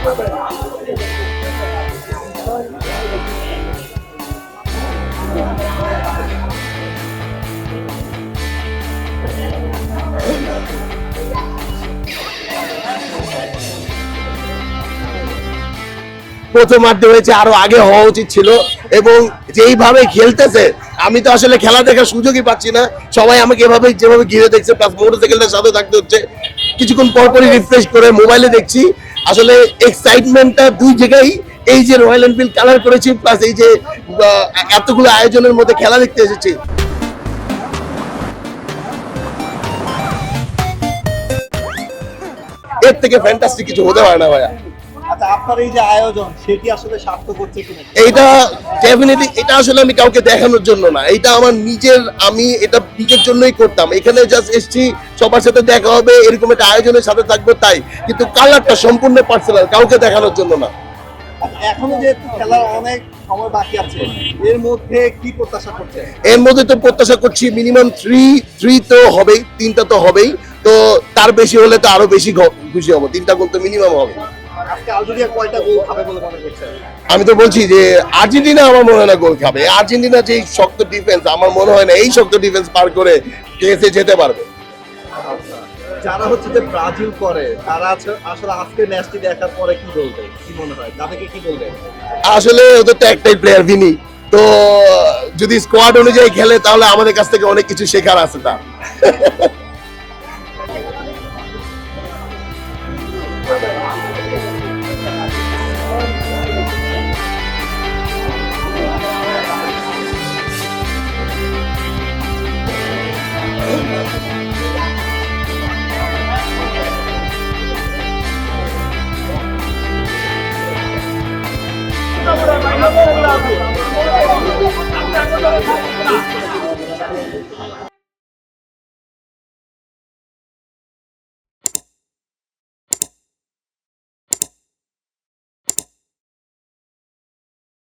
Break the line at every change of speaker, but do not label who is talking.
প্রথমার্ধে হয়েছে, আরো আগে হওয়া উচিত ছিল। এবং যেইভাবে খেলতেছে আমি তো আসলে খেলা দেখার সুযোগই পাচ্ছি না। সবাই আমাকে এভাবে যেভাবে ঘিরে দেখছে, প্লাস মোটরসাইকেলটার সাথে থাকতে হচ্ছে, কিছুক্ষণ পরপরই রিফ্রেশ করে মোবাইলে দেখছি। আসলে এক্সাইটমেন্টটা দুই জায়গায়, এই যে রয়্যাল এনফিল্ড কালার করেছি, প্লাস এই যে এতগুলো আয়োজনের মধ্যে খেলা দেখতে এসেছি। এর থেকে ফ্যান্টাস্টিক কিছু হতে পারে না ভাইয়া।
আচ্ছা, আপনার এই যে আয়োজন সেটি আসলে সার্থক হচ্ছে কিনা?
এইটা ডেফিনেটলি, এটা আসলে আমি কাউকে দেখানোর জন্য না, এটা আমার নিজের, আমি এটা নিজের জন্যই করতাম। এখানে জাস্ট এসছি সবার সাথে দেখা হবে, এরকম একটা আয়োজনের সাথে থাকবো তাই, কিন্তু কালারটা সম্পূর্ণ পার্সোনাল, কাউকে দেখানোর জন্য না।
এখনো যে খেলার অনেক সময় বাকি আছে, এর মধ্যে কি প্রত্যাশা করছে?
এর মধ্যে তো প্রত্যাশা করছি মিনিমাম থ্রি তো হবেই, তিনটা তো হবেই, তো তার বেশি হলে তো আরো বেশি খুশি হবো। 3টা গোল তো মিনিমাম হবে।
আজকে আলজেরিয়া কয়টা গোল খাবে বলে মনে করছেন?
আমি তো বলছি যে আর্জেন্টিনা আমার মনে হয় না গোল খাবে। আর্জেন্টিনা যে শক্ত ডিফেন্স, আমার মনে হয় না এই শক্ত ডিফেন্স পার করে কেসে যেতে পারবে।
যারা হচ্ছে যে ব্রাজিল করে, তারা আসলে আজকে ম্যাচটি দেখার পরে কি বলবে, কি মনে হয় তাদেরকে কি বলবে?
আসলে ওদের তো একটাই প্লেয়ার ভিনি, তো যদি স্কোয়াড অনুযায়ী খেলে তাহলে আমাদের কাছ থেকে অনেক কিছু শেখার আছে তার।
Vamos,